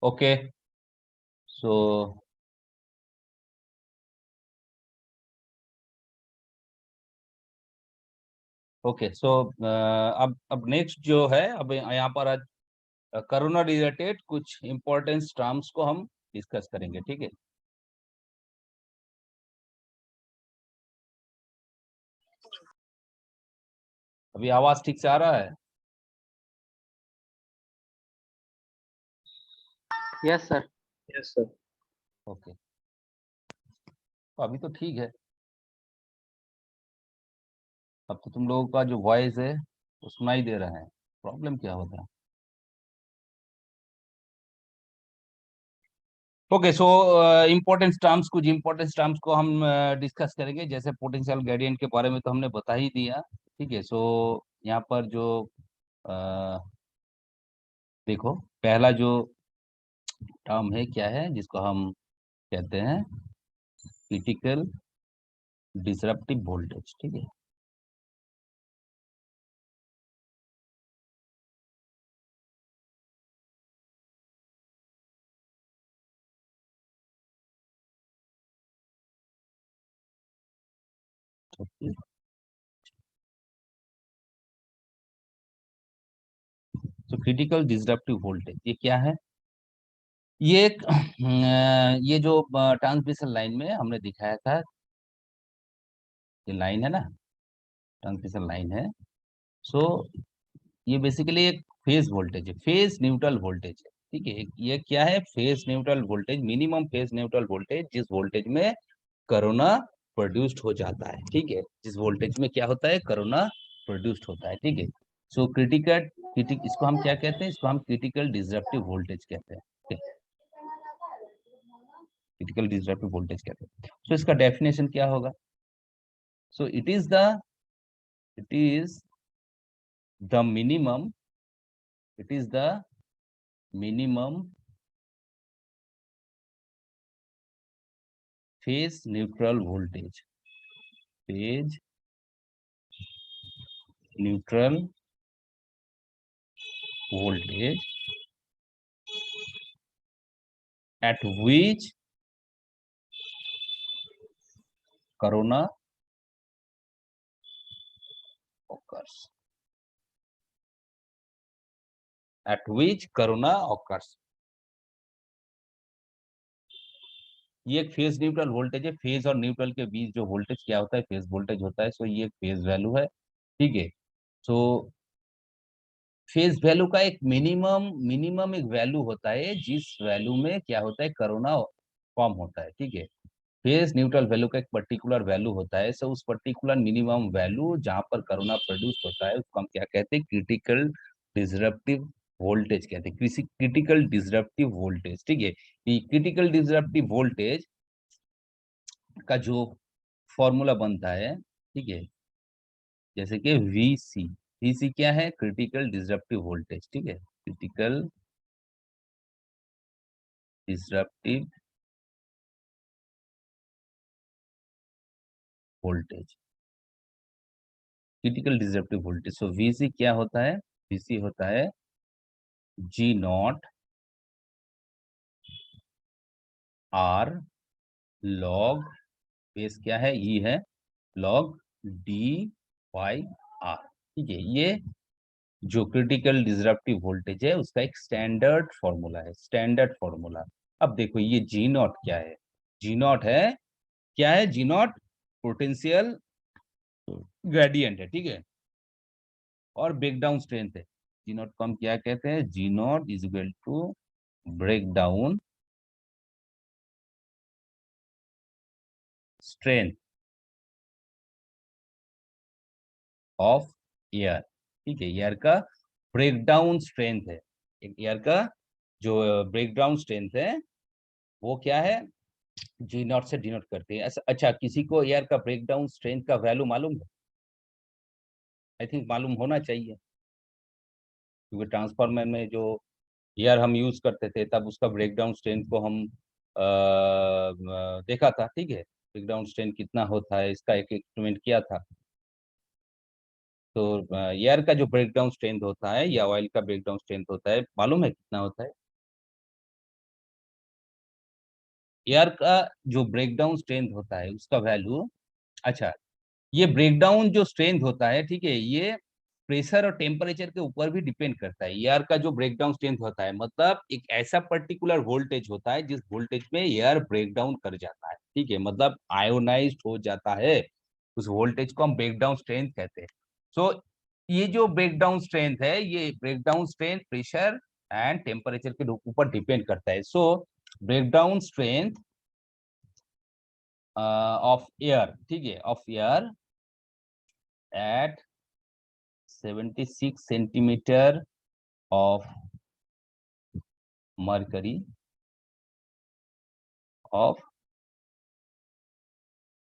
Okay, so okay, सो अब next जो है, अब यहाँ पर आज कोरोना रिलेटेड कुछ इंपॉर्टेंट टर्म्स को हम डिस्कस करेंगे, ठीक है। अभी आवाज ठीक से आ रहा है? Yes sir. Yes sir. Okay, तो अभी तो ठीक है। अब तो तुम लोगों का जो वॉइस है वो सुनाई दे रहा है। प्रॉब्लम क्या होता है? ओके, सो इम्पोर्टेंट टर्म्स, कुछ इम्पोर्टेंट टर्म्स को हम डिस्कस करेंगे। जैसे पोटेंशियल ग्रेडियंट के बारे में तो हमने बता ही दिया, ठीक है। सो यहाँ पर जो अ, देखो, पहला जो टर्म है क्या है, जिसको हम कहते हैं क्रिटिकल डिसरप्टिव वोल्टेज, ठीक है। तो क्रिटिकल डिसरप्टिव वोल्टेज ये क्या है? ये एक ये जो ट्रांसमिशन लाइन में हमने दिखाया था, ये लाइन है ना, ट्रांसमिशन लाइन है। सो ये बेसिकली एक फेज वोल्टेज है, फेज न्यूट्रल वोल्टेज है, ठीक है। ये क्या है? Phase neutral voltage, minimum phase neutral voltage, जिस वोल्टेज में कोरोना प्रोड्यूस्ड हो जाता है, ठीक है। जिस वोल्टेज में क्या होता है? कोरोना प्रोड्यूस्ड होता है, ठीक है। सो इसको हम क्या कहते हैं? इसको हम क्रिटिकल डिसरप्टिव वोल्टेज कहते हैं, क्रिटिकल डिसरप्टिव वोल्टेज कहते हैं। सो इसका डेफिनेशन क्या होगा? So it is the minimum, it is the minimum phase neutral voltage, phase neutral voltage at which corona occurs, at which corona occurs। ये एक फेज न्यूट्रल वोल्टेज है। फेज और neutral के बीच जो वोल्टेज क्या होता है? फेज वोल्टेज होता है। सो ये एक फेज वैल्यू है, ठीक है। सो फेज वैल्यू का एक मिनिमम मिनिमम एक वैल्यू होता है, जिस वैल्यू में क्या होता है? कोरोना फॉर्म होता है, ठीक है। फेज न्यूट्रल वैल्यू का एक पर्टिकुलर वैल्यू होता है। सो उस पर्टिकुलर मिनिमम वैल्यू जहां पर कोरोना प्रोड्यूस होता है, उसको हम क्या कहते हैं? क्रिटिकल डिसरप्टिव वोल्टेज कहते हैं, क्रिटिकल डिसरप्टिव वोल्टेज, ठीक है। क्रिटिकल डिसरप्टिव वोल्टेज का जो फॉर्मूला बनता है, ठीक है, जैसे कि वी सी, VC क्या है? क्रिटिकल डिसरप्टिव वोल्टेज, ठीक है, critical disruptive voltage, critical disruptive voltage. So VC क्या होता है? VC होता है G0 R log बेस क्या है? E है, log DY/R, ठीक है। ये जो क्रिटिकल डिसरप्टिव वोल्टेज है उसका एक स्टैंडर्ड फॉर्मूला है, स्टैंडर्ड फॉर्मूला। अब देखो ये G0 क्या है? G0 है, क्या है G0? पोटेंशियल ग्रेडियंट है, ठीक है, और ब्रेकडाउन स्ट्रेंथ है। G0 को हम क्या कहते हैं? G0 is equal to breakdown strength of air, ठीक है, एयर का ब्रेकडाउन स्ट्रेंथ है। एयर का जो ब्रेकडाउन स्ट्रेंथ है वो क्या है? G0 से डिनोट करते हैं। अच्छा, किसी को एयर का ब्रेकडाउन स्ट्रेंथ का वैल्यू मालूम है? आई थिंक मालूम होना चाहिए, क्योंकि ट्रांसफार्मर में जो एयर हम यूज करते थे तब उसका ब्रेकडाउन स्ट्रेंथ को हम देखा था, ठीक है, ब्रेकडाउन स्ट्रेंथ कितना होता है इसका एक एक्सपेरिमेंट किया था। तो एयर का जो ब्रेकडाउन स्ट्रेंथ होता है या ऑयल का ब्रेकडाउन स्ट्रेंथ होता है, मालूम है कितना होता है? एयर का जो ब्रेकडाउन स्ट्रेंथ होता है उसका वैल्यू, अच्छा, ये ब्रेकडाउन जो स्ट्रेंथ होता है, ठीक है, ये प्रेशर और टेम्परेचर के ऊपर भी डिपेंड करता है। एयर का जो ब्रेकडाउन स्ट्रेंथ होता है मतलब एक ऐसा पर्टिकुलर वोल्टेज होता है जिस वोल्टेज में एयर ब्रेकडाउन कर जाता है, ठीक है, मतलब आयोनाइज्ड हो जाता है, उस वोल्टेज को हम ब्रेकडाउन स्ट्रेंथ कहते हैं। सो ये जो ब्रेकडाउन स्ट्रेंथ है, ये breakdown strength pressure and temperature के ऊपर डिपेंड करता है। सो ब्रेकडाउन स्ट्रेंथ ऑफ एयर, ठीक है, of air at 76 centimeter of mercury, of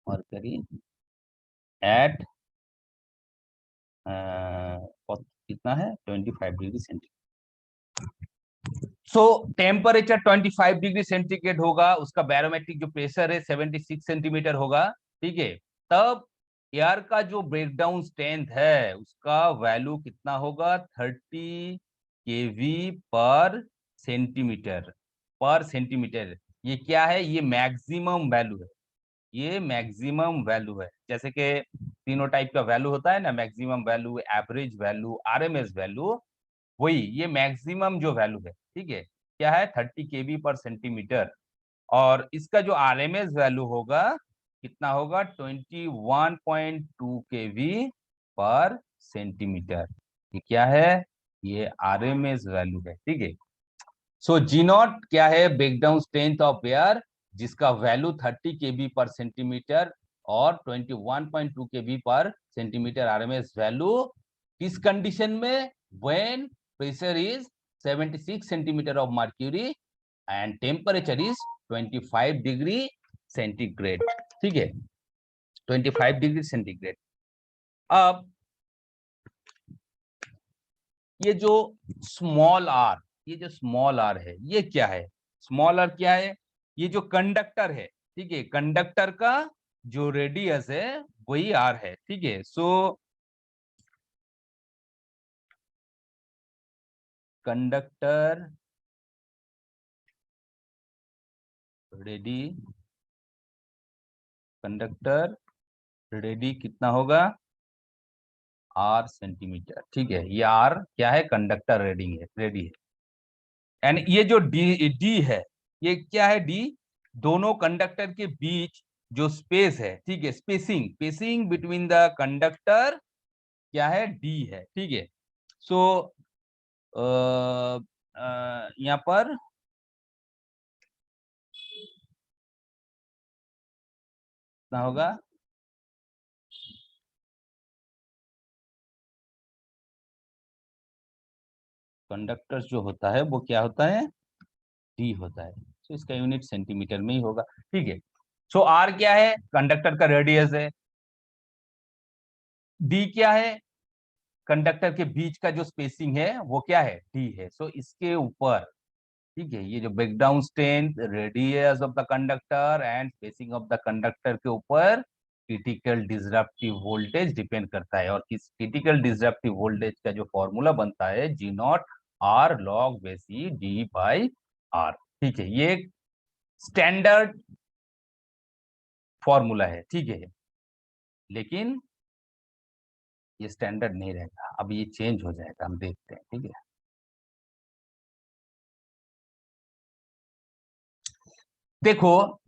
mercury at कितना है? 25 डिग्री सेंटीग्रेड। सो टेम्परेचर 25 डिग्री सेंटीग्रेड होगा, उसका बैरोमेट्रिक जो प्रेशर है 76 सेंटीमीटर होगा, ठीक है। तब एयर का जो ब्रेकडाउन स्ट्रेंथ है उसका वैल्यू कितना होगा? 30 केवी पर सेंटीमीटर। ये क्या है? ये मैक्सिमम वैल्यू है, ये मैक्सिमम वैल्यू है। जैसे कि तीनों टाइप का वैल्यू होता है ना, maximum value, average value, RMS value, वही ये मैक्सिमम जो वैल्यू है, ठीक है, क्या है? 30 केवी पर सेंटीमीटर। और इसका जो आरएमएस वैल्यू होगा कितना होगा? 21.2 केवी पर सेंटीमीटर। ये क्या है? ये आरएमएस वैल्यू है, ठीक है। सो G0 क्या है? ब्रेकडाउन स्ट्रेंथ ऑफ एयर, जिसका वैल्यू 30 केवी पर सेंटीमीटर और 21.2 केवी पर सेंटीमीटर आरएमएस वैल्यू। किस कंडीशन में? When pressure is 76 centimetre of mercury and temperature is 25 degree centigrade, ठीक है, 25 डिग्री सेंटीग्रेड। अब ये जो स्मॉल आर, ये जो स्मॉल आर है ये क्या है? स्मॉल आर क्या है? ये जो कंडक्टर है, ठीक है, कंडक्टर का जो रेडियस है वही आर है, ठीक है। सो कंडक्टर रेडी, कंडक्टर रेडी कितना होगा? आर सेंटीमीटर, ठीक है, ये आर क्या है? कंडक्टर रेडिंग है, रेडी है। एंड ये जो डी डी है, ये क्या है? डी, दोनों कंडक्टर के बीच जो स्पेस है, ठीक है, spacing, spacing between the conductor क्या है? डी है, ठीक है। सो यहाँ पर कितना होगा? कंडक्टर जो होता है वो क्या होता है? डी होता है। तो इसका यूनिट सेंटीमीटर में ही होगा, ठीक है। सो आर क्या है? कंडक्टर का रेडियस है। डी क्या है? कंडक्टर के बीच का जो स्पेसिंग है वो क्या है, डी है। सो इसके ऊपर, ठीक है, ये जो breakdown strength, radius of the conductor and spacing of the conductor के ऊपर क्रिटिकल डिसरप्टिव वोल्टेज डिपेंड करता है। और किस क्रिटिकल डिसरप्टिव वोल्टेज का जो फॉर्मूला बनता है, जी नॉट आर लॉग बेसी डी बाई आर। ठीक है, ये स्टैंडर्ड फॉर्मूला है, ठीक है, लेकिन ये स्टैंडर्ड नहीं रहेगा, अब ये चेंज हो जाएगा, हम देखते हैं, ठीक है। देखो,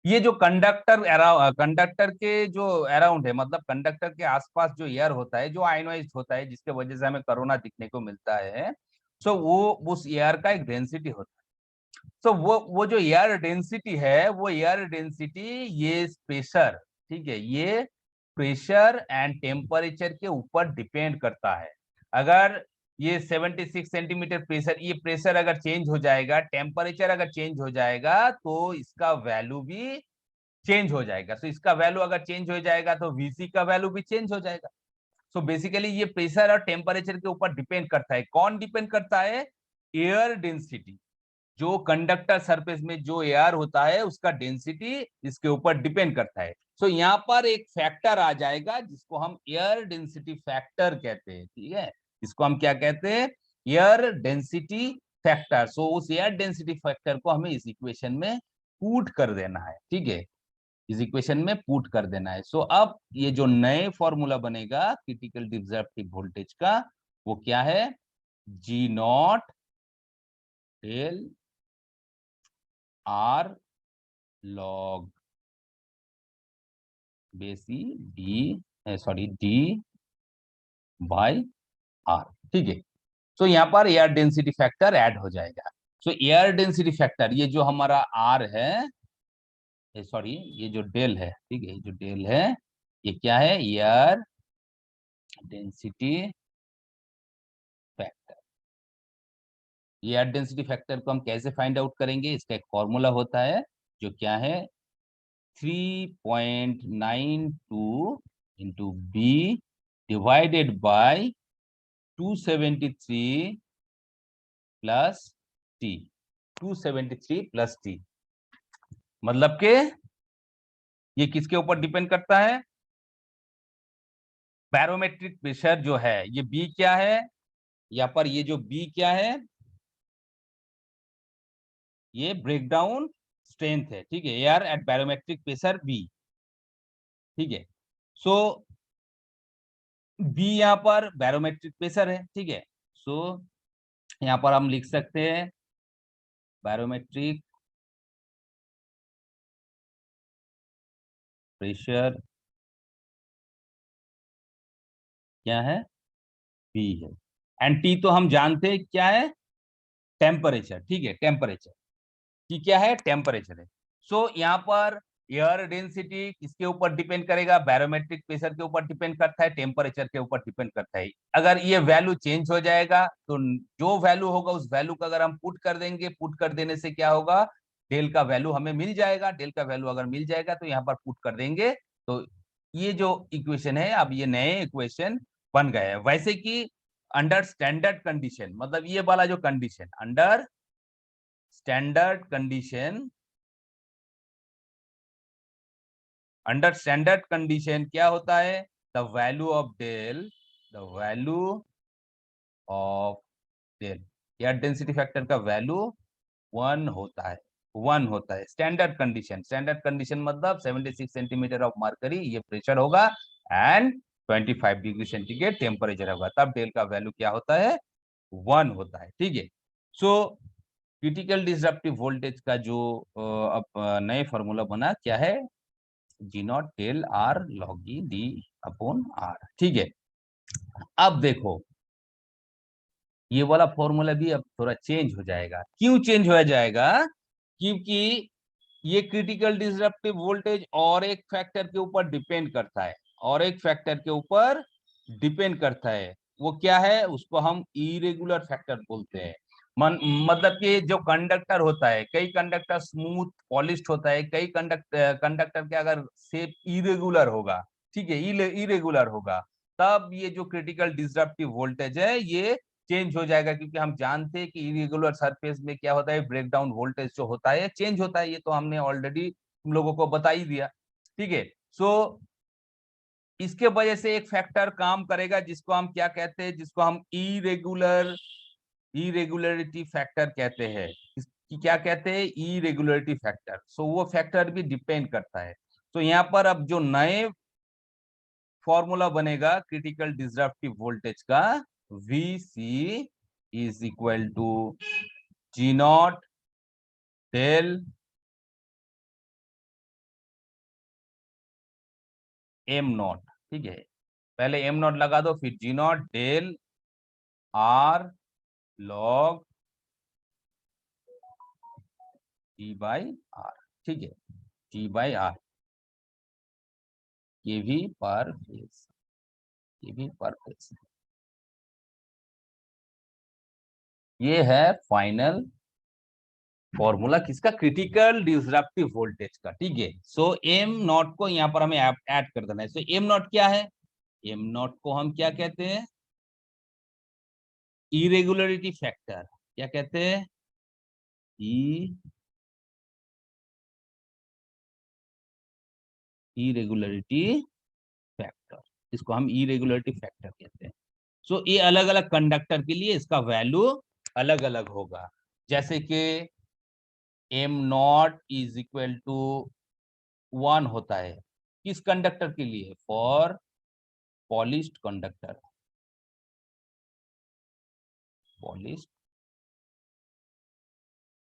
ये जो कंडक्टर के जो अराउंड है, मतलब कंडक्टर के आसपास जो एयर होता है, जो आयनोइज होता है, जिसके वजह से हमें कोरोना दिखने को मिलता है, सो वो उस एयर का एक डेंसिटी होता है। सो वो जो एयर डेंसिटी है, वो एयर डेंसिटी, ये प्रेशर, ठीक है, ये प्रेशर एंड टेम्परेचर के ऊपर डिपेंड करता है। अगर ये 76 सेंटीमीटर प्रेशर, ये प्रेशर अगर चेंज हो जाएगा, टेम्परेचर अगर चेंज हो जाएगा, तो इसका वैल्यू भी चेंज हो जाएगा। तो इसका वैल्यू अगर चेंज हो जाएगा तो वीसी का वैल्यू भी चेंज हो जाएगा। सो बेसिकली ये प्रेशर और टेम्परेचर के ऊपर डिपेंड करता है। कौन डिपेंड करता है? Air density. जो कंडक्टर सरफेस में जो एयर होता है, उसका डेंसिटी इसके ऊपर डिपेंड करता है। सो यहाँ पर एक फैक्टर आ जाएगा जिसको हम एयर डेंसिटी फैक्टर कहते हैं, ठीक है। इसको हम क्या कहते हैं? Air density factor. सो उस एयर डेंसिटी फैक्टर को हमें इस इक्वेशन में पुट कर देना है, ठीक है, इस इक्वेशन में पुट कर देना है। सो अब ये जो नए फॉर्मूला बनेगा क्रिटिकल डिसरप्टिव वोल्टेज का, वो क्या है? G naught del are log बेसी डी बाई आर, ठीक है। सो यहाँ पर एयर डेंसिटी फैक्टर ऐड हो जाएगा। सो एयर डेंसिटी फैक्टर, ये जो हमारा आर है, ये जो डेल है, ठीक है, ये जो डेल है, ये क्या है? Air density factor. ये एयर डेंसिटी फैक्टर को हम कैसे फाइंड आउट करेंगे? इसका एक फॉर्मूला होता है, जो क्या है? 3.92 into b divided by 273 plus t. 273 plus t, मतलब के ये किसके ऊपर डिपेंड करता है? बैरोमेट्रिक प्रेशर जो है, ये बी क्या है यहाँ पर? ये जो बी क्या है? ये ब्रेकडाउन स्ट्रेंथ है, ठीक है, air at barometric pressure b, ठीक है। सो बी यहाँ पर बैरोमेट्रिक प्रेशर है, ठीक है। सो यहाँ पर हम लिख सकते हैं बैरोमेट्रिक प्रेशर क्या है? बी है। एंड टी तो हम जानते हैं क्या है? टेम्परेचर, ठीक है, टेम्परेचर। टी क्या है? टेम्परेचर है। सो यहाँ पर एयर डेंसिटी किसके ऊपर डिपेंड करेगा? बैरोमेट्रिक प्रेशर के ऊपर डिपेंड करता है, टेम्परेचर के ऊपर डिपेंड करता है। अगर ये वैल्यू चेंज हो जाएगा, तो जो वैल्यू होगा उस वैल्यू का अगर हम पुट कर देंगे, पुट कर देने से क्या होगा? डेल का वैल्यू हमें मिल जाएगा। डेल का वैल्यू अगर मिल जाएगा तो यहाँ पर पुट कर देंगे, तो ये जो इक्वेशन है, अब ये नए इक्वेशन बन गए हैं। वैसे कि अंडर स्टैंडर्ड कंडीशन, मतलब ये वाला जो condition, under standard condition, under standard condition क्या होता है? The value of del, the value of del, air density factor का वैल्यू 1 होता है, 1 होता है। स्टैंडर्ड कंडीशन, स्टैंडर्ड कंडीशन मतलब 76 सेंटीमीटर ऑफ मर्करी ये प्रेशर होगा एंड 25 डिग्री सेंटीग्रेड टेम्परेचर होगा, तब डेल का वैल्यू क्या होता है? 1 होता है, ठीक है। सो क्रिटिकल डिसरप्टिव वोल्टेज का जो अब नए फॉर्मूला बना, क्या है? G naught del r log e d upon r, ठीक है। अब देखो, ये वाला फॉर्मूला भी अब थोड़ा चेंज हो जाएगा। क्यों चेंज हो जाएगा? क्योंकि ये क्रिटिकल डिसरप्टिव वोल्टेज और एक फैक्टर के ऊपर डिपेंड करता है, और एक फैक्टर के ऊपर डिपेंड करता है। वो क्या है? उसको हम इरेगुलर फैक्टर बोलते हैं। मतलब कि जो कंडक्टर होता है, कई कंडक्टर स्मूथ पॉलिश्ड होता है, कई कंडक्टर के अगर शेप इरेगुलर होगा, ठीक है, इरेगुलर होगा, तब ये जो क्रिटिकल डिसरप्टिव वोल्टेज है ये चेंज हो जाएगा, क्योंकि हम जानते हैं कि इरेगुलर सरफेस में क्या होता है, ब्रेकडाउन वोल्टेज जो होता है चेंज होता है, ये तो हमने ऑलरेडी तुम लोगों को बता ही दिया। ठीक है, सो इसके वजह से एक फैक्टर काम करेगा जिसको हम क्या कहते हैं, जिसको हम इरेगुलरिटी फैक्टर कहते हैं। इसकी क्या कहते हैं, इरेगुलरिटी फैक्टर। सो वो फैक्टर भी डिपेंड करता है। तो यहाँ पर अब जो नए फॉर्मूला बनेगा क्रिटिकल डिसरप्टिव वोल्टेज का, VC is equal to G naught del m naught. ठीक है, पहले एम नॉट लगा दो, फिर G naught del R log T by R। ठीक है, T बाई R, केवी पर फेज, केवी पर फेज। ये है फाइनल फॉर्मूला किसका, क्रिटिकल डिसरप्टिव वोल्टेज का। ठीक है, सो एम नॉट को यहाँ पर हमें ऐड कर देना है। सो एम नॉट क्या है, एम नॉट को हम क्या कहते हैं, इरेगुलरिटी फैक्टर। क्या कहते हैं, इरेगुलरिटी फैक्टर, इसको हम इरेगुलरिटी फैक्टर कहते हैं। सो ये अलग अलग कंडक्टर के लिए इसका वैल्यू अलग अलग होगा। जैसे कि m naught is equal to 1 होता है किस कंडक्टर के लिए, for polished conductor, polished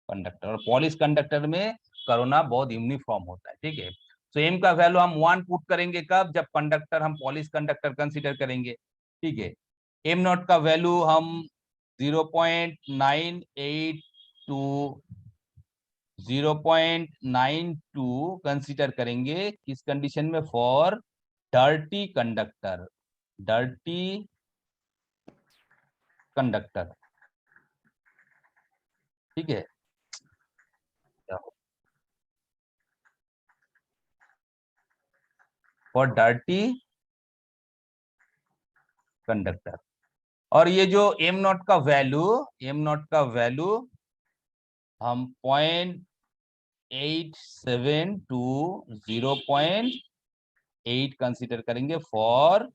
conductor. और पॉलिश कंडक्टर में कोरोना बहुत यूनिफॉर्म होता है। ठीक है, तो एम का वैल्यू हम 1 पुट करेंगे कब, जब कंडक्टर हम पॉलिश कंडक्टर कंसीडर करेंगे। ठीक है, एम नॉट का वैल्यू हम 0.982 0.92 कंसीडर करेंगे किस कंडीशन में, for dirty conductor, dirty conductor. ठीक है, फॉर डर्टी कंडक्टर। और ये जो एम नॉट का वैल्यू, एम नॉट का वैल्यू हम 0.87 टू 0.8 कंसिडर करेंगे for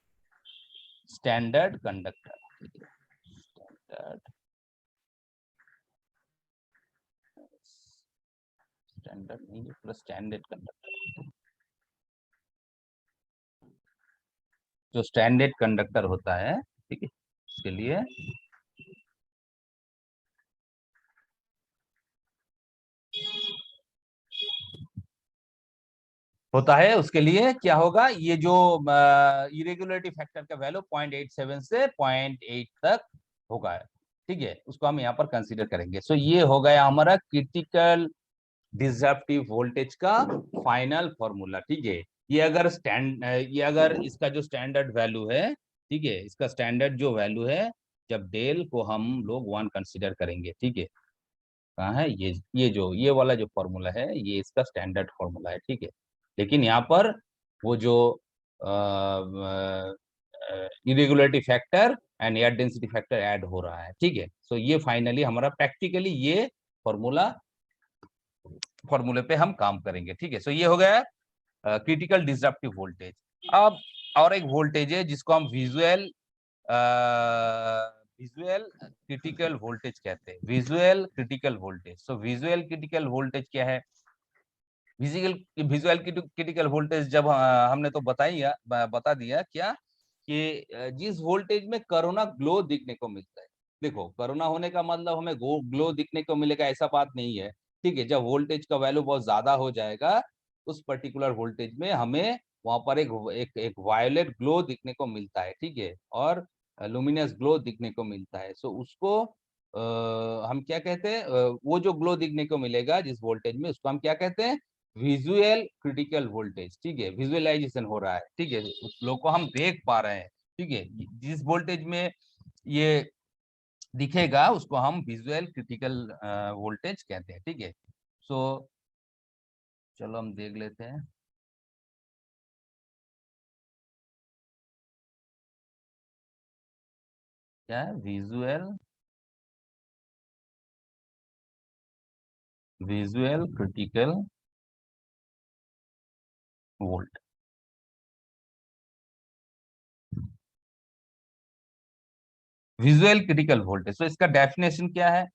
standard conductor. Standard, standard नहीं प्लस स्टैंडर्ड कंडक्टर, जो स्टैंडर्ड कंडक्टर होता है। ठीक है, इसके लिए होता है, उसके लिए क्या होगा, ये जो इरेगुलरिटी फैक्टर का वैल्यू 0.87 से 0.8 तक होगा। ठीक है, उसको हम यहाँ पर कंसीडर करेंगे। सो ये हो गया हमारा क्रिटिकल डिसरप्टिव वोल्टेज का फाइनल फॉर्मूला। ठीक है, ये अगर इसका जो स्टैंडर्ड वैल्यू है, ठीक है, इसका स्टैंडर्ड जो वैल्यू है, जब डेल को हम लोग 1 कंसीडर करेंगे। ठीक है, कहाँ है ये वाला जो फॉर्मूला है, ये इसका स्टैंडर्ड फॉर्मूला है। ठीक है, लेकिन यहाँ पर वो जो irregularity factor and air density factor add हो रहा है। ठीक है, सो ये फाइनली हमारा प्रैक्टिकली ये फॉर्मूला फॉर्मूले पे हम काम करेंगे। ठीक है, सो ये हो गया क्रिटिकल डिसरप्टिव वोल्टेज। अब और एक वोल्टेज है जिसको हम विजुअल क्रिटिकल वोल्टेज कहते हैं, विजुअल क्रिटिकल वोल्टेज। सो विजुअल क्रिटिकल वोल्टेज क्या है, विजुअल विजुअल क्रिटिकल वोल्टेज जब हमने तो बता दिया क्या कि जिस वोल्टेज में कोरोना ग्लो दिखने को मिलता है। देखो, कोरोना होने का मतलब हमें ग्लो दिखने को मिलेगा ऐसा बात नहीं है। ठीक है, जब वोल्टेज का वैल्यू बहुत ज्यादा हो जाएगा, उस पर्टिकुलर वोल्टेज में हमें वहां पर एक वायोलेट ग्लो दिखने को मिलता है। ठीक है, और लुमिनस ग्लो दिखने को मिलता है। सो उसको हम क्या कहते हैं, वो जो ग्लो दिखने को मिलेगा जिस वोल्टेज में, उसको हम क्या कहते हैं, विजुअल क्रिटिकल वोल्टेज। ठीक है, विजुअलाइजेशन हो रहा है। ठीक है, उस ग्लो को हम देख पा रहे हैं। ठीक है, जिस वोल्टेज में ये दिखेगा उसको हम विजुअल क्रिटिकल वोल्टेज कहते हैं। ठीक है, सो चलो हम देख लेते हैं। क्या है? Visual critical volt. Visual critical voltage, तो इसका डेफिनेशन क्या है?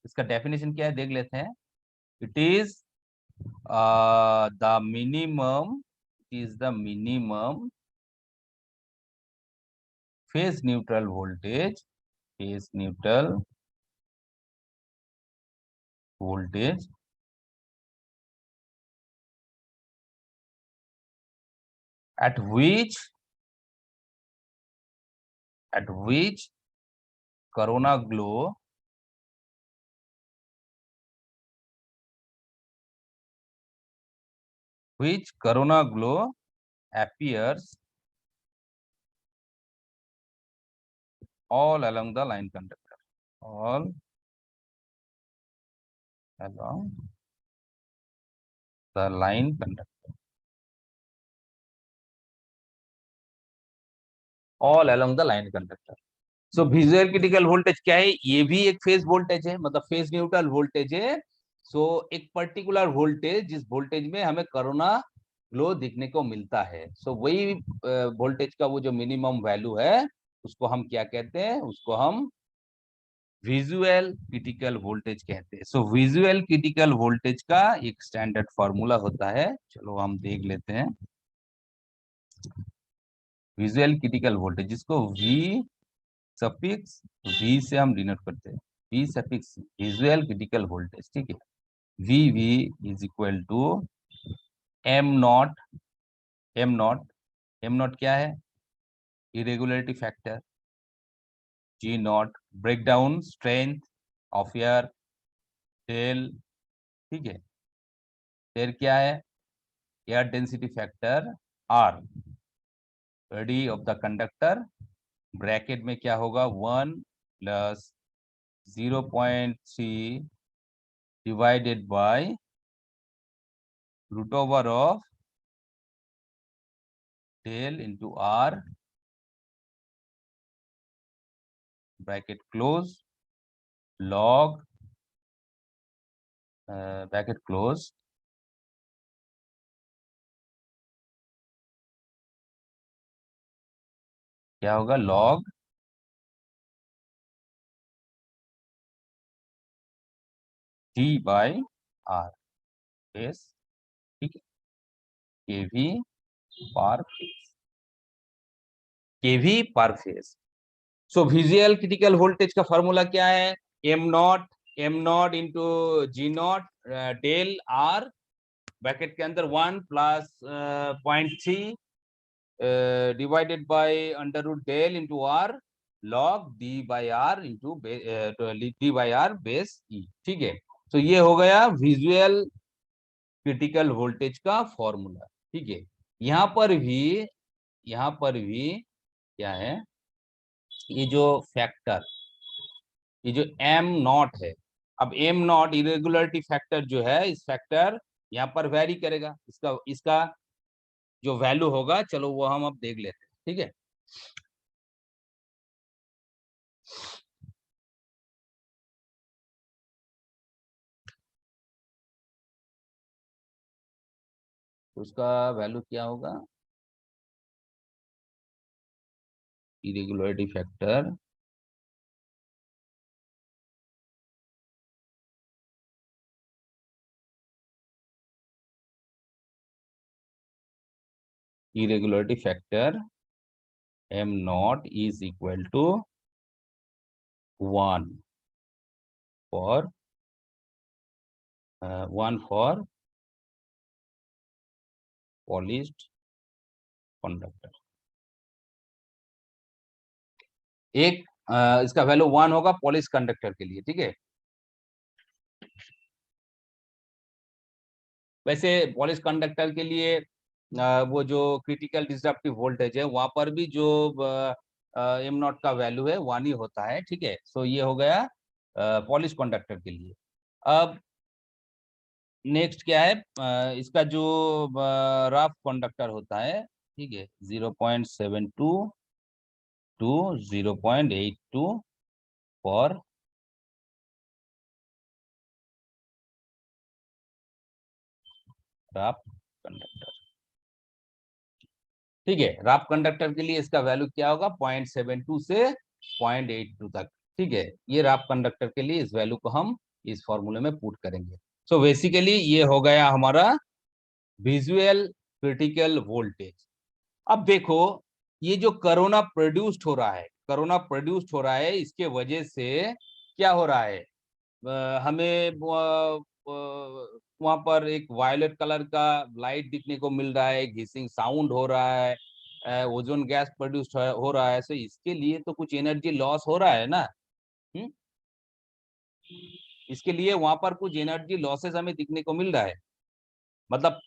इसका डेफिनेशन क्या है देख लेते हैं। It is the minimum, is the minimum phase neutral voltage, phase neutral voltage at which corona glow appears all along the line conductor, all along the line conductor, all along the line conductor। So visual critical voltage क्या है? ये भी एक phase voltage है, मतलब phase neutral voltage है। सो एक particular voltage, जिस वोल्टेज में हमें कोरोना ग्लो दिखने को मिलता है, सो वही वोल्टेज का वो जो मिनिमम वैल्यू है, उसको हम क्या कहते हैं? उसको हम विजुअल क्रिटिकल वोल्टेज कहते हैं। सो विजुअल क्रिटिकल वोल्टेज का एक स्टैंडर्ड फॉर्मूला होता है, चलो हम देख लेते हैं। विजुअल क्रिटिकल वोल्टेज, जिसको वी सफिक्स वी से हम डिनोट करते हैं, v suffix visual critical voltage, ठीक है। V is equal to m naught, m naught, m naught क्या है? Irregularity factor. G naught break down strength of air, del, ठीक है। फिर क्या है? Air density factor r, radii of the conductor, bracket में क्या होगा? 1 plus 0.3 divided by root over of tell into r, bracket close, log, bracket close, क्या होगा? Log d by r phase, ठीक है। KV per phase, KV per phase. So visual critical voltage का formula क्या है? M naught into g naught del r, bracket के अंदर 1 plus 0.3 divided by under root del into r, log d by r into d by r base e, ठीक है। तो ये हो गया विजुअल क्रिटिकल वोल्टेज का फॉर्मूला, ठीक है। यहाँ पर भी, यहाँ पर भी क्या है? ये जो फैक्टर, ये जो एम नॉट है, अब एम नॉट इरेगुलरिटी फैक्टर जो है, इस फैक्टर यहाँ पर वेरी करेगा, इसका इसका जो वैल्यू होगा, चलो वो हम अब देख लेते हैं, ठीक है। तो उसका वैल्यू क्या होगा? Irregularity factor irregularity factor m naught is equal to 1 for 1 for polished conductor. एक इसका वैल्यू 1 होगा पॉलिश कंडक्टर के लिए, ठीक है। वैसे पॉलिश कंडक्टर के लिए वो जो क्रिटिकल डिसरप्टिव वोल्टेज है, वहां पर भी जो एम नॉट का वैल्यू है 1 ही होता है, ठीक है। सो ये हो गया पॉलिश कंडक्टर के लिए। अब नेक्स्ट क्या है? इसका जो रफ कंडक्टर होता है, ठीक है, 0.72 टू 0.82 फॉर राफ कंडक्टर। ठीक है, राफ कंडक्टर के लिए इसका वैल्यू क्या होगा, 0.72 से 0.82 तक। ठीक है, ये राफ कंडक्टर के लिए इस वैल्यू को हम इस फॉर्मूले में पुट करेंगे। सो बेसिकली ये हो गया हमारा विजुअल क्रिटिकल वोल्टेज। अब देखो, ये जो कोरोना प्रोड्यूस्ड हो रहा है, कोरोना प्रोड्यूस्ड हो रहा है, इसके वजह से क्या हो रहा है, हमें वहां पर एक वायलेट कलर का लाइट दिखने को मिल रहा है, घिसिंग साउंड हो रहा है, ओजोन गैस प्रोड्यूस हो रहा है। सो इसके लिए तो कुछ एनर्जी लॉस हो रहा है ना। हुँ? इसके लिए वहां पर कुछ एनर्जी लॉसेस हमें दिखने को मिल रहा है। मतलब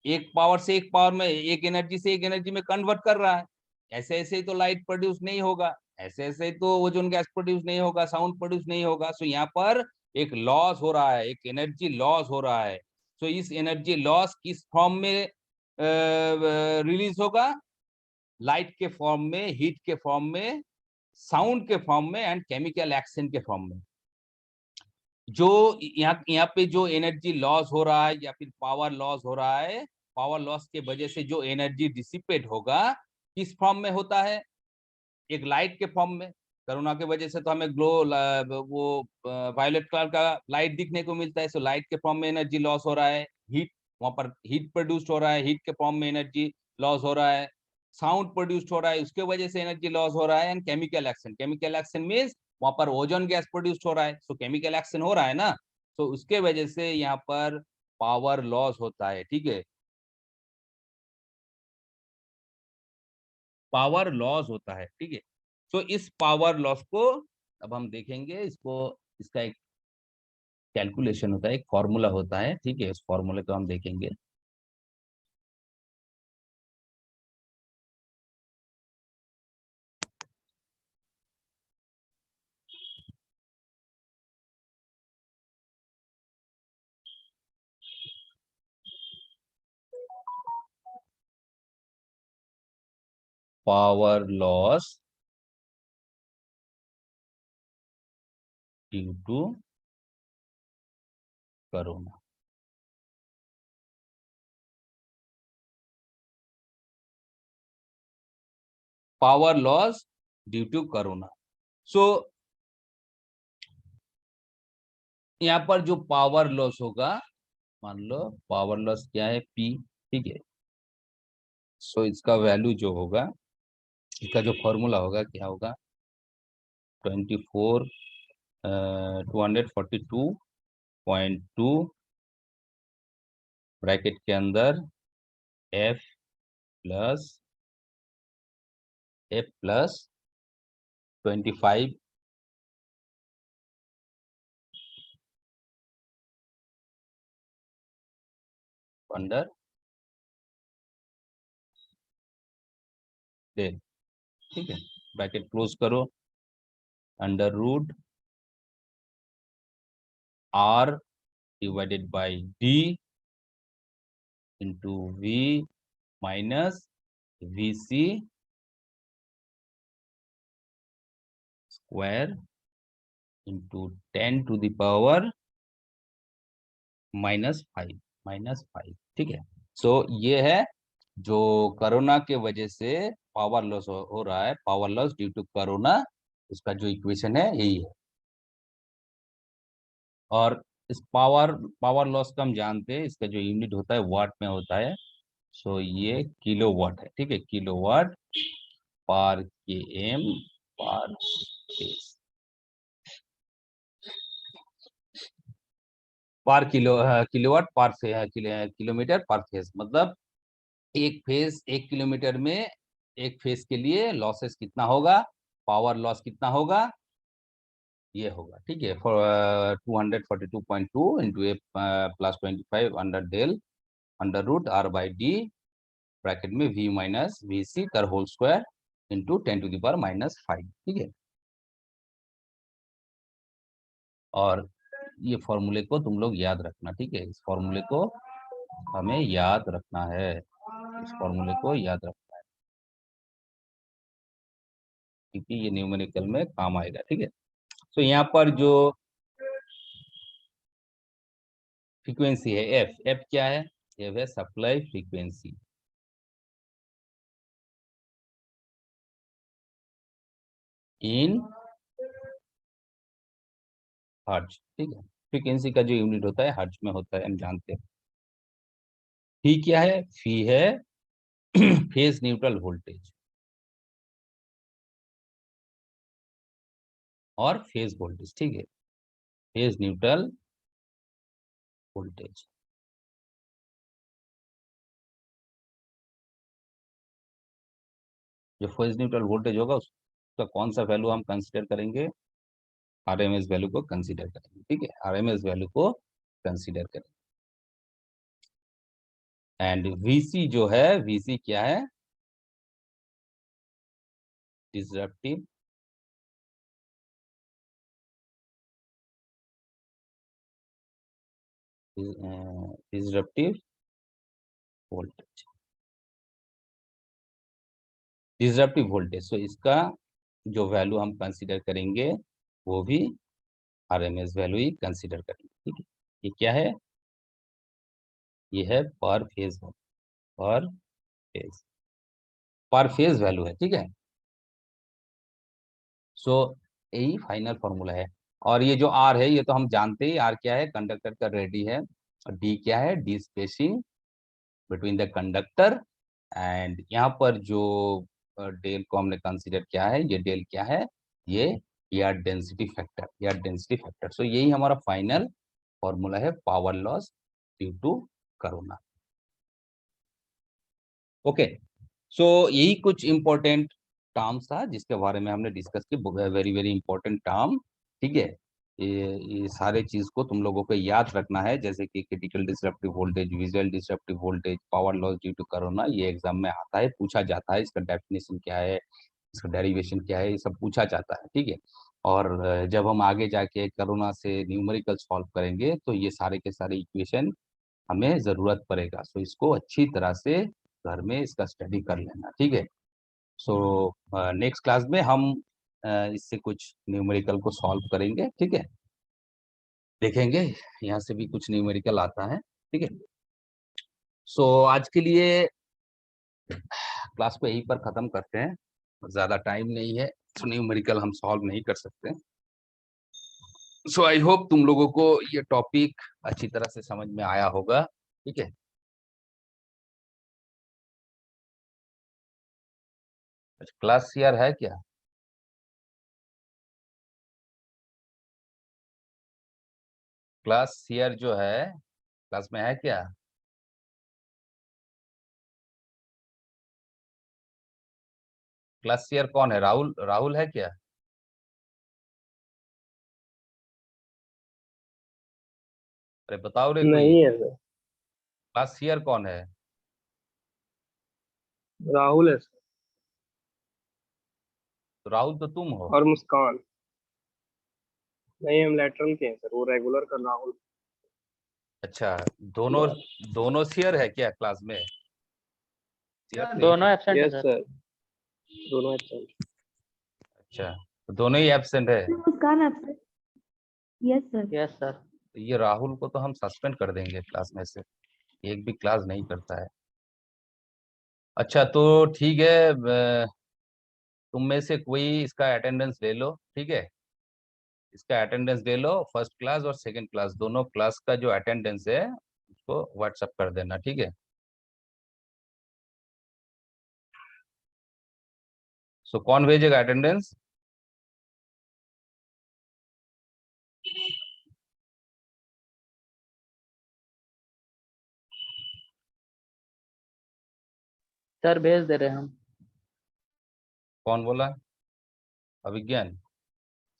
एक पावर से एक पावर में, एक एनर्जी से एक एनर्जी में कन्वर्ट कर रहा है। ऐसे ऐसे ही तो लाइट प्रोड्यूस नहीं होगा, ऐसे ऐसे ही तो ओजोन गैस प्रोड्यूस नहीं होगा, साउंड प्रोड्यूस नहीं होगा। सो यहाँ पर एक लॉस हो रहा है, एक एनर्जी लॉस हो रहा है। सो इस एनर्जी लॉस किस फॉर्म में रिलीज होगा, लाइट के फॉर्म में, हीट के फॉर्म में, साउंड के फॉर्म में एंड केमिकल एक्शन के फॉर्म में। जो यहाँ पे जो एनर्जी लॉस हो रहा है या फिर पावर लॉस हो रहा है, पावर लॉस के वजह से जो एनर्जी डिसिपेट होगा, किस फॉर्म में होता है, एक लाइट के फॉर्म में। कोरोना के वजह से तो हमें वो वायलेट कलर का लाइट दिखने को मिलता है। सो लाइट के फॉर्म में एनर्जी लॉस हो रहा है, हीट, वहां पर हीट प्रोड्यूस्ड हो रहा है, हीट के फॉर्म में एनर्जी लॉस हो रहा है, साउंड प्रोड्यूस्ड हो रहा है, उसके वजह से एनर्जी लॉस हो रहा है। And chemical action, chemical action means वहां पर ओजोन गैस प्रोड्यूस्ड हो रहा है। सो केमिकल एक्शन हो रहा है ना, तो उसके वजह से यहाँ पर पावर लॉस होता है। ठीक है, पावर लॉस होता है। ठीक है, तो इस पावर लॉस को अब हम देखेंगे, इसको, इसका एक कैलकुलेशन होता है, एक फॉर्मूला होता है। ठीक है, उस फॉर्मूले को हम देखेंगे। Power loss due to corona. Power loss due to corona. So यहाँ पर जो पावर लॉस होगा, मान लो पावर लॉस क्या है, पी। ठीक है, सो इसका वैल्यू जो होगा, इसका जो फॉर्मूला होगा क्या होगा, 24 242.2 ब्रैकेट के अंदर f plus, f plus 25 under del. ठीक है, ब्रैकेट क्लोज करो, under root r divided by d into v minus v c square into 10 to the power -5, -5। ठीक है, सो ये है जो कोरोना के वजह से पावर लॉस हो रहा है, power loss due to corona, उसका जो इक्वेशन है यही है। और इस पावर पावर लॉस का हम जानते हैं, इसका जो यूनिट होता है वाट में होता है। सो ये किलो वाट है। ठीक है, किलो वाट पर के एम पर फेज, पर किलोवाट पर किलोमीटर पर फेज। मतलब एक फेज, 1 किलोमीटर में एक फेज के लिए लॉसेस कितना होगा, पावर लॉस कितना होगा, ये होगा। ठीक है, for 242.2 into a plus 25 under del under root r by d bracket में v माइनस वी सी कर whole square into 10 to the power -5। ठीक है, और ये फॉर्मूले को तुम लोग याद रखना। ठीक है, इस फॉर्मूले को हमें याद रखना है, इस फॉर्मूले को याद रखना। क्योंकि ये न्यूमेरिकल में काम आएगा। ठीक है, तो यहाँ पर जो फ्रीक्वेंसी है एफ, एफ क्या है? एफ है सप्लाई फ्रीक्वेंसी इन हर्ट्ज। ठीक है, फ्रीक्वेंसी का जो यूनिट होता है हर्ट्ज में होता है, हम जानते हैं। फी क्या है? फी है फेज न्यूट्रल वोल्टेज और फेज वोल्टेज। ठीक है, फेज न्यूट्रल वोल्टेज। जो फेज न्यूट्रल वोल्टेज होगा उसका कौन सा वैल्यू हम कंसीडर करेंगे? आरएमएस वैल्यू को कंसीडर करेंगे। ठीक है, आरएमएस वैल्यू को कंसीडर करेंगे। एंड वीसी जो है, वीसी क्या है? Disruptive disruptive voltage, disruptive voltage. So इसका जो वैल्यू हम कंसीडर करेंगे वो भी आरएमएस वैल्यू ही कंसीडर करेंगे। ठीक है, ये क्या है? ये है पर फेज, पर फेज, पर फेज वैल्यू है। ठीक है, सो यही फाइनल फॉर्मूला है। और ये जो आर है ये तो हम जानते ही, आर क्या है? कंडक्टर का रेडी है। और डी क्या है? D spacing between the conductor. And यहाँ पर जो डेल को हमने कंसीडर किया है, ये डेल क्या है? ये air density factor, air density factor. So यही हमारा फाइनल फॉर्मूला है power loss due to corona. Okay, so यही कुछ इंपॉर्टेंट टर्म्स था जिसके बारे में हमने डिस्कस की। Very very important term. ठीक है, ये सारे चीज को तुम लोगों को याद रखना है, जैसे कि critical disruptive voltage, visual disruptive voltage, power loss due to corona. ये एग्जाम में आता है, पूछा जाता है। इसका डेफिनेशन क्या है, इसका डेरिवेशन क्या है, ये सब पूछा जाता है। ठीक है, और जब हम आगे जाके कोरोना से न्यूमेरिकल सॉल्व करेंगे तो ये सारे के सारे इक्वेशन हमें जरूरत पड़ेगा। सो इसको अच्छी तरह से घर में इसका स्टडी कर लेना। ठीक है, सो नेक्स्ट क्लास में हम इससे कुछ न्यूमेरिकल को सॉल्व करेंगे। ठीक है, देखेंगे यहाँ से भी कुछ न्यूमेरिकल आता है। ठीक है, सो आज के लिए क्लास को यहीं पर खत्म करते हैं, ज्यादा टाइम नहीं है, तो न्यूमेरिकल हम सॉल्व नहीं कर सकते। सो आई होप तुम लोगों को ये टॉपिक अच्छी तरह से समझ में आया होगा। ठीक है, क्लास यार है क्या? क्लास शेयर जो है, क्लास में है क्या? क्लास शेयर कौन है? राहुल, राहुल है क्या? अरे बताओ रे कोई। नहीं है सर। क्लास शेयर कौन है? राहुल है सर। तो राहुल तो तुम हो। और मुस्कान। नहीं, हम लेटरल के हैं सर, वो रेगुलर कर राहुल। अच्छा, दोनों दोनों शेयर है क्या क्लास में? शेयर नहीं दोनों है। एब्सेंट है यस सर। सर, दोनों एब्सेंट। अच्छा, तो दोनों ही एब्सेंट है। मुस्कान आपसे। Yes sir. Yes sir. तो ये राहुल को तो हम सस्पेंड कर देंगे क्लास में से, एक भी क्लास नहीं करता है। अच्छा, तो ठीक है, तुम में से कोई इसका अटेंडेंस ले लो। ठीक है, इसका अटेंडेंस ले लो, फर्स्ट क्लास और सेकंड क्लास दोनों क्लास का जो अटेंडेंस है उसको व्हाट्सअप कर देना। ठीक है, सो कौन भेजेगा अटेंडेंस? सर भेज दे रहे हैं हम। कौन बोला? अभिज्ञान?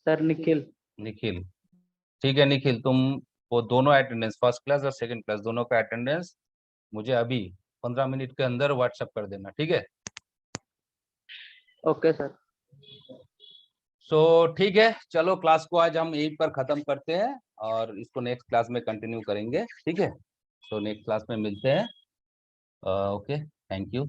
सर निखिल। निखिल? ठीक है निखिल, तुम वो दोनों अटेंडेंस, फर्स्ट क्लास और सेकंड क्लास दोनों का अटेंडेंस मुझे अभी 15 मिनट के अंदर व्हाट्सएप कर देना। ठीक है, ओके सर। सो ठीक है, चलो क्लास को आज हम यहीं पर खत्म करते हैं और इसको नेक्स्ट क्लास में कंटिन्यू करेंगे। ठीक है, सो नेक्स्ट क्लास में मिलते हैं। Okay, thank you.